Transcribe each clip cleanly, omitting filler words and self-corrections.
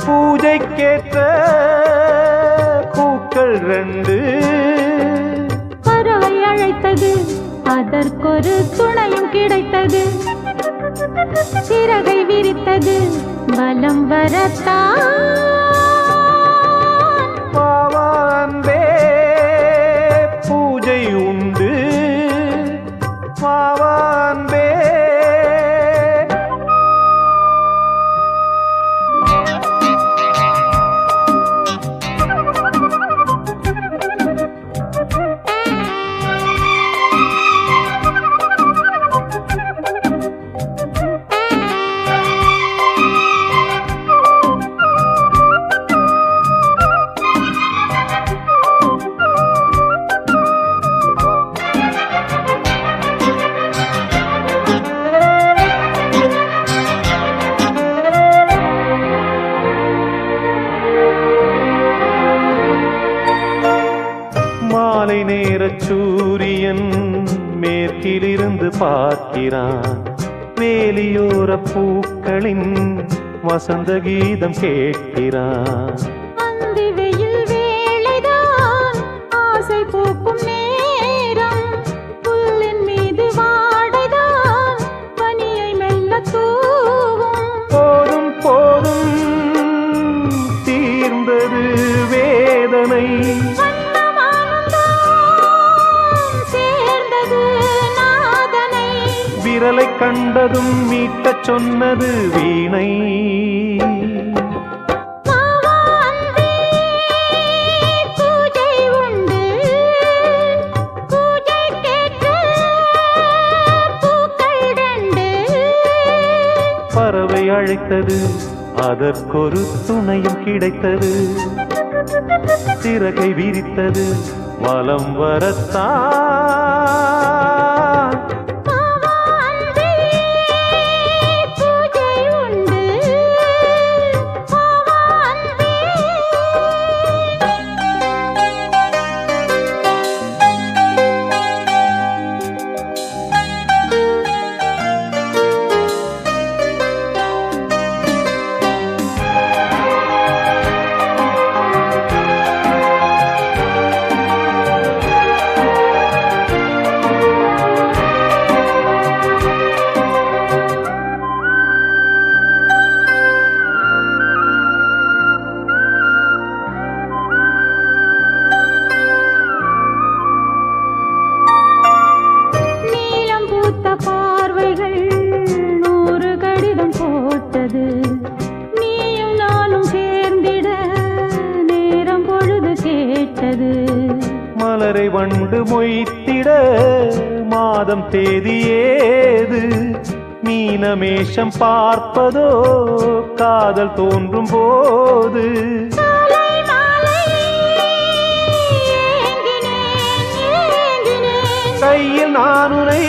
பூஜைக்கேற்ற பூக்கள் ரெண்டு. பறவை அழைத்தது, அதற்கொரு துணையும் கிடைத்தது. சிறகை விரித்தது, பலம் வரத்தான். வாவான்பே பூஜை உண்டு, வாவான்பே. மாலை நேர சூரியன் மேற்கிலிருந்து பார்க்கிறான். வேலியோர பூக்களின் வசந்த கீதம் கேட்கிறான். அந்தி வெயில் வேளைதான் ஆசை பூக்கும் நேரம். புல்லின் மீது வாடைதான் பனியை மெல்ல தூவும். போதும் போதும் தீர்ந்தது வேதனை. விரலை கண்டதும் மீட்டச் சொன்னது வீணை. பூஜை உண்டு, பூஜைக்கேற்ற பூக்கள் ரெண்டு. பறவை அழைத்தது, அதற்கொரு துணையும் கிடைத்தது. சிறகை விரித்தது, வலம் வரத்தான். பார்வைகள் 100 கடிதம் போட்டது. நீயும் நானும் சேர்ந்திட நேரம் பொழுது கேட்டது. மலரை வண்டு மொய்த்திட மாதம் தேதி ஏது? மீனமேஷம் பார்ப்பதோ காதல் தோன்றும் போது. கையில் நான் உன்னை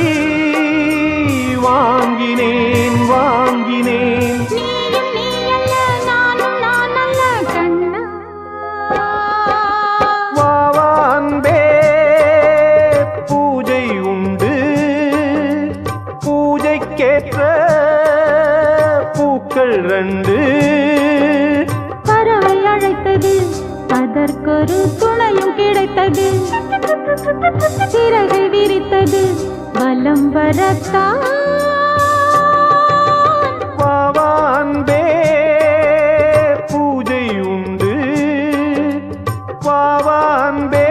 வாங்கினேன் வாங்கினேன். நீயும் நீ அல்ல, நானும் நான் அல்ல கண்ணா. வாவான்பே பூஜை உண்டு, பூஜைக்கேற்ற பூக்கள் ரெண்டு. பறவை அழைத்தது, அதற்கொரு துணையும் கிடைத்தது. சிறகை விரித்தது, பலம் வரத்தான். வாவான்பே பூஜை உண்டு, வாவான்பே.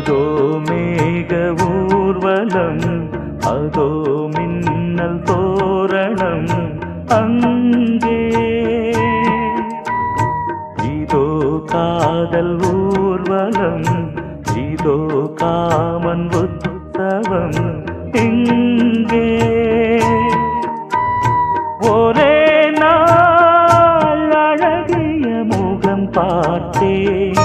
அதோ மேக ஊர்வலம், அதோ மின்னல் தோரணம் அங்கே. இதோ காதல் ஊர்வலம், இதோ காமன் உற்சவம் இங்கே. ஒரே நாள் அழகிய முகம் பார்த்தேன்,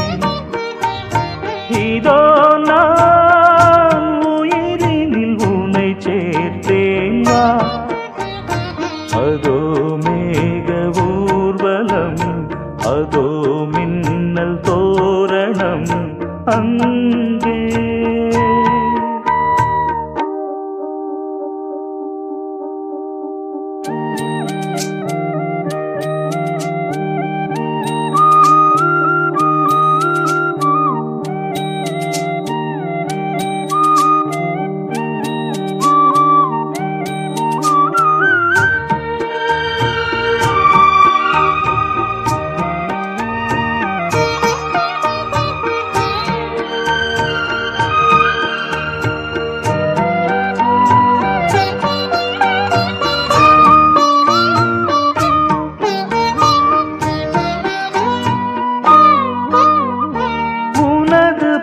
இதோ நான் உயிரினில் உன்னை சேர்த்தேன். அதோ மேக ஊர்வலம், அதோ மின்னல் தோரணம் அங்கே.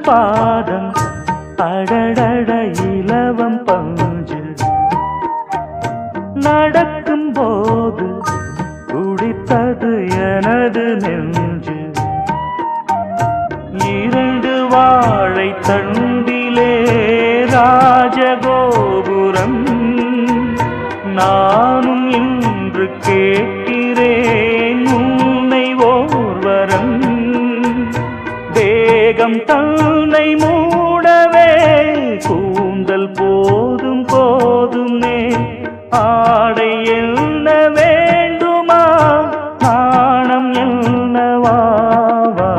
பாதம் அடடட இலவம் பஞ்சு, நடக்கும் போது குடித்தது எனது நெஞ்சு. இரண்டு வாழை தண்டிலே ராஜகோபுரம், நானும் இன்று கேட்கிறேன் உன்னை ஓர்வரம். தேகம் தன்னை மூடவே கூந்தல் போதும் போதுமே, ஆடை என்ன வேண்டுமா நாணம் என்னவாவா.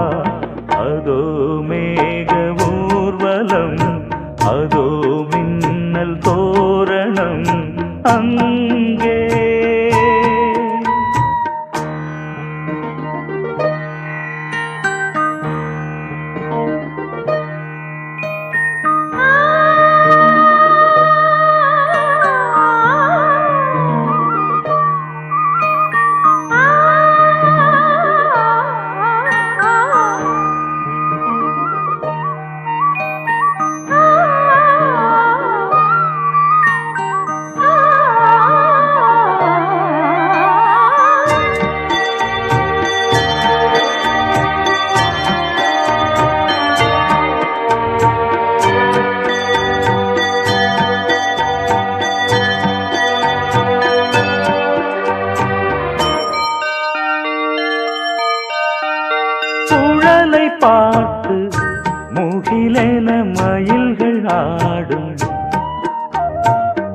அதோ மேக ஊர்வலம், அதோ மின்னல் தோரணம் அங்கே. குழலை பார்த்து முகிலென மயில்கள் ஆடும்,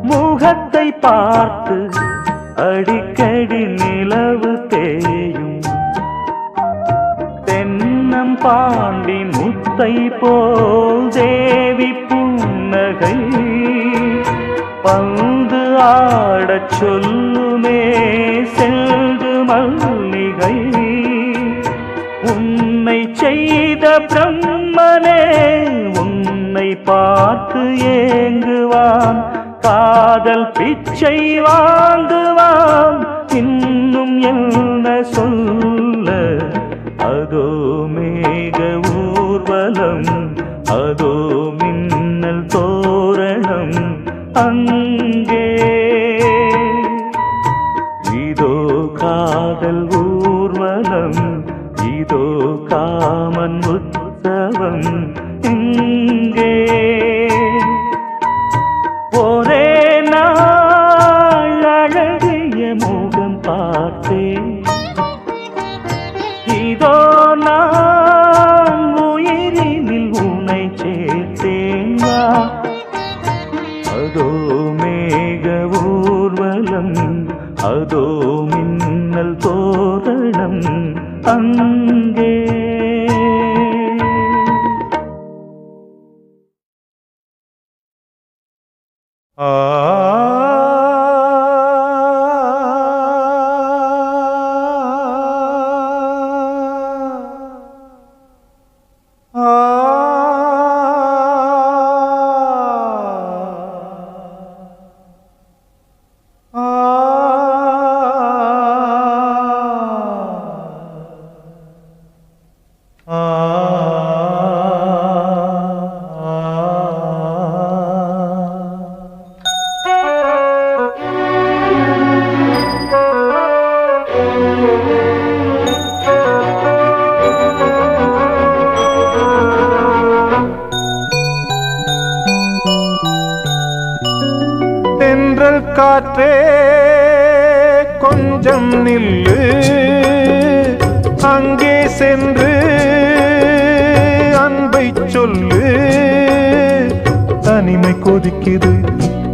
முகத்தை பார்த்து அடிக்கடி நிலவு தேயும். தென்னம் பாண்டி முத்தை போல் தேவி புன்னகை, பந்து ஆடச் சொல்லுமே செல்து மல்லிகை. உன்னை செய்த பிரம்மனே உன்னை பார்த்து ஏங்குவான், காதல் பிச்சை வாங்குவான், இன்னும் என்ன சொல்ல. அதோ மேக ஊர்வலம், அதோ மின்னல் தோரணம் அங்கே. இதோ காதல் ஊர்வலம், இதோ காமன் உற்சவம் இங்கே. ஒரே நாள் அழகிய முகம் பார்த்தேன், இதோ நான் உயிரினில் உன்னை சேர்த்தேன். அதோ மேக ஊர்வலம், அதோ மின்னல் தோரணம் அங்கே. தென்றல் காற்றே கொஞ்சம் நில்லு, அங்கே சென்று அன்பை சொல்லு. தனிமை கொதிக்குது,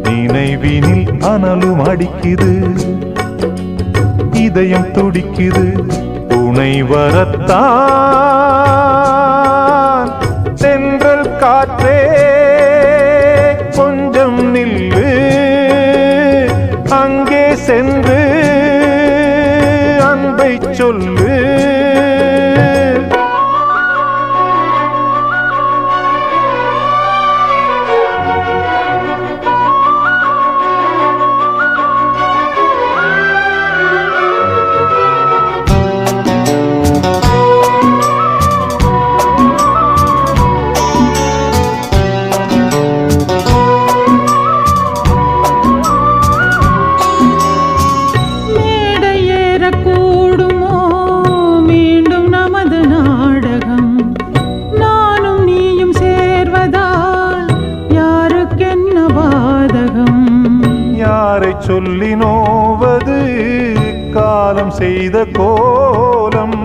நினைவினில் அனலும் அடிக்குது, இதயம் துடிக்குது, துணை வரத்தான். தென்றல் காற்றே கொஞ்சம் நில்லு, அங்கே சென்று அன்பை சொல்லு. சொல்லி நோவது காலம் செய்த கோலம்,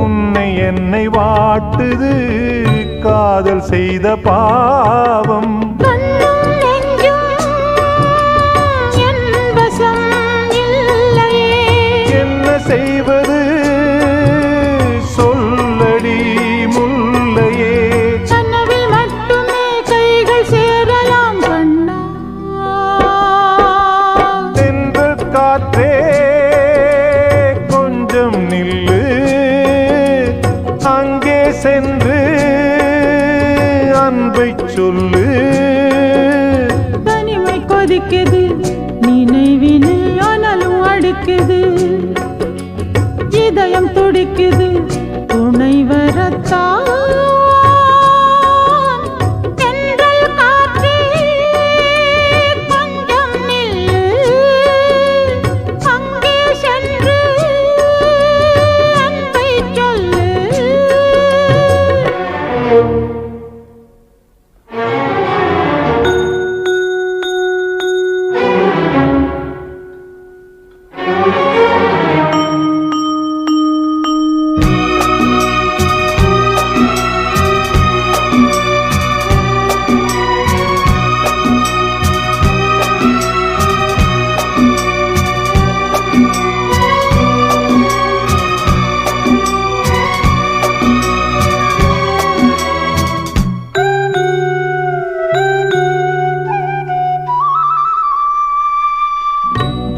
உன்னை என்னை வாட்டுது காதல் செய்த பாவம். என்ன செய்வது சொல்லடி முல்லையே, கனவில் மட்டுமே கைகள் சேரலாம் கண்ணா. காற்றே கொஞ்சம் நில்லு, அங்கே சென்று அன்பை சொல்லு. தனிமை கொதிக்குது, நினைவினில் அனலும் அடிக்குது, இதயம் துடிக்குது, துணை வரத்தான்.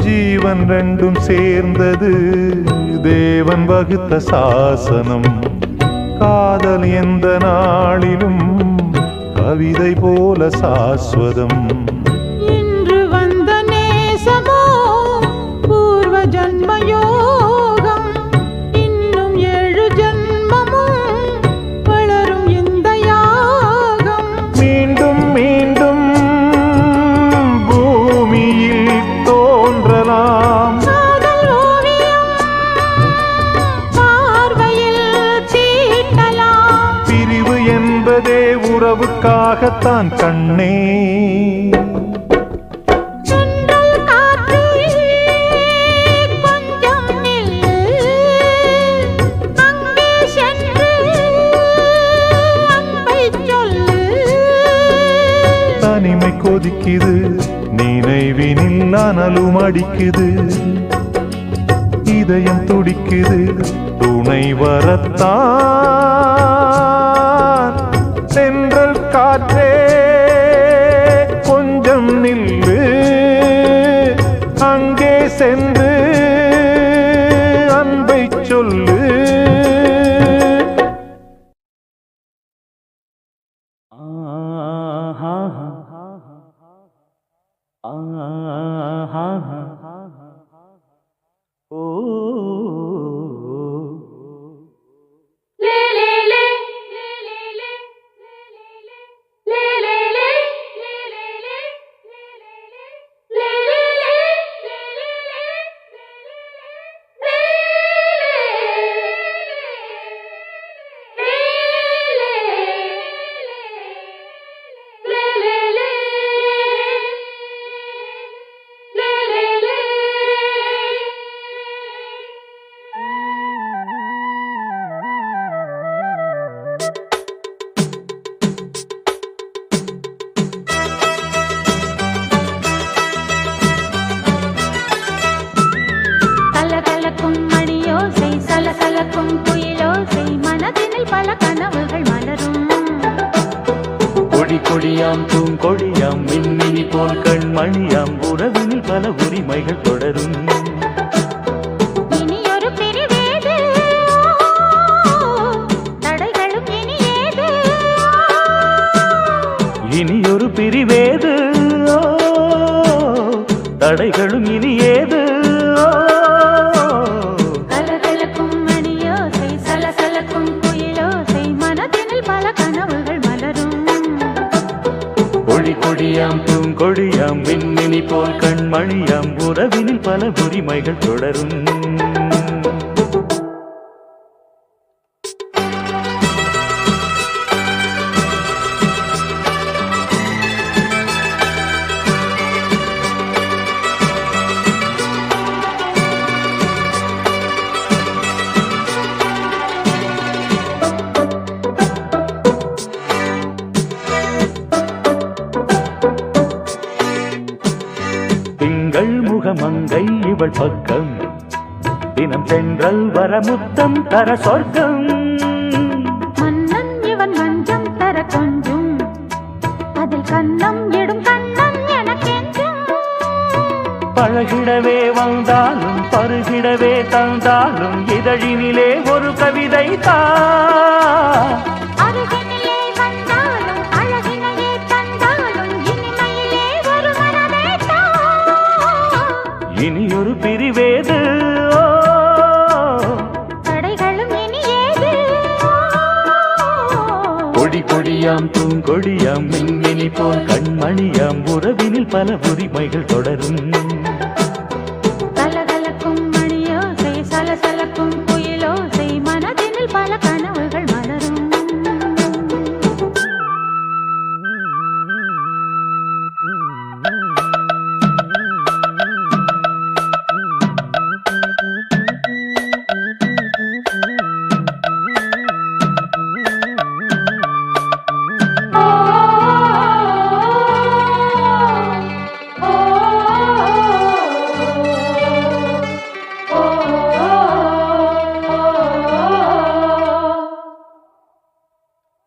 ஜீவன் ரெண்டும் சேர்ந்தது தேவன் வகுத்த சாசனம். காதல் எந்த நாளிலும் கவிதை போல சாஸ்வதம். இன்று வந்த நேசமோ பூர்வ ஜன்ம யோகம், இன்னும் 7 ஜன்மமும் வளரும் இந்த யாகம். மீண்டும் மீண்டும் பூமியில் தோன்றலாம் காதல் ஓவியம் பார்வையில் தீட்டலாம். பிரிவு என்பதே உறவுக்காகத்தான் கண்ணே. தென்றல் காற்றே கொஞ்சம் நில்லு, அங்கே சென்று அன்பை சொல்லு. தனிமை கொதிக்குது, நினைவினில் அனலும் அடிக்குது, இதயம் துடிக்குது, துணை வரத்தான். தென்றல் காற்றே கொஞ்சம் நில்லு, அங்கே சென்று அன்பை சொல்லு. கொடி கொடியாம் பூங்கொடியாம் மின்மினி போல் கண்மணியாம் உறவினில் பல உரிமைகள் தொடரும். இனியொரு பிரிவேது தடைகளும் இனியேது. இனியொரு பிரிவேது தடைகளும் இனியேது. கலகலக்கும் மணியோசை சலசலக்கும் குயிலோசை மனதினில் பல கனவுகள் மலரும். கொடி கொடியாம் பூங்கொடியாம் மின்மினி போல் கண்மணியாம் உறவினில் பல உரிமைகள் தொடரும். திங்கள் முகமங்கை இவள் பக்கம் தினம் சென்றல் வரமுத்தம் தர சொர்க்கம். மன்னன் இவன் மஞ்சம் தர கொஞ்சும் அதில் கண்ணம் இடும் கண்ணம் எனக்கென்றும். பழகிடவே வந்தாலும் பருகிடவே தந்தாலும் இதழினிலே ஒரு கவிதை தான். அருகினிலே வந்தாலும் அழகினையே தந்தாலும் இனிமையிலே ஒரு மனமே தான். இனியொரு பிரிவேது தடைகளும் இனியேது. கொடி கொடியாம் பூங்கொடியாம் மின்மினி போல் கண்மணியாம் உறவினில் பல உரிமைகள் தொடரும். கலகலக்கும் மணியோசை சலசலக்கும் குயிலோசை மனதினில் பல கனவுகள் மலரும்.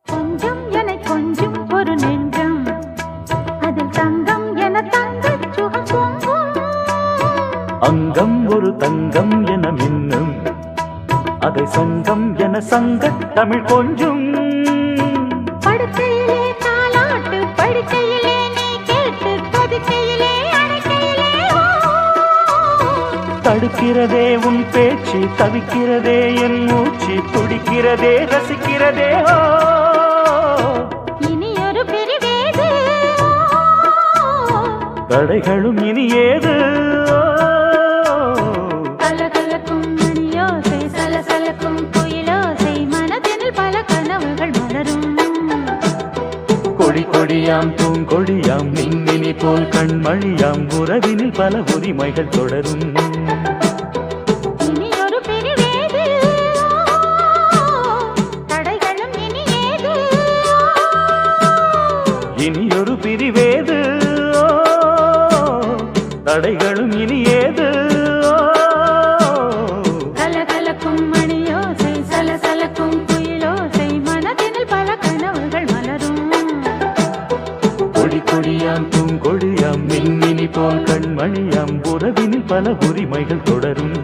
கொஞ்சம் என கொஞ்சம் ஒரு நெஞ்சம் அதில் தங்கம் என தங்கச் சுகம் பொங்கும். அங்கம் ஒரு தங்கம் என மின்னும் அதை சங்கம் என சங்கத் தமிழ் கொஞ்சும். படுக்கையிலே தாலாட்டு படுக்கையிலே நீ கேட்டு கொதிக்கையிலே அணைக்கையிலே ஓ. தடுக்கிறதே உன் பேச்சு தவிக்கிறதே என் மூச்சு துடிக்கிறதே ரசிக்கிறதே ஓ. இனியொரு பிரிவேது தடைகளும் இனியேது. கலகலக்கும் மணியோசை சலசலக்கும் குயிலோசை மனதினில் பல கனவுகள் மலரும். கொடி கொடியாம் பூங்கொடியாம் மின்மினி போல் கண்மணியாம் உறவினில் பல உரிமைகள் தொடரும். இனியொரு பிரிவேது தடைகளும் இனியேது. இனியொரு பிரிவேது தடைகளும் இனியேது. கலகலக்கும் மணியோசை சலசலக்கும் குயிலோசை மனதினில் பல கனவுகள் மலரும். கொடி கொடியாம் பூங்கொடியாம் மின்மினி போல் கண்மணியாம் உறவினில் பல உரிமைகள் தொடரும்.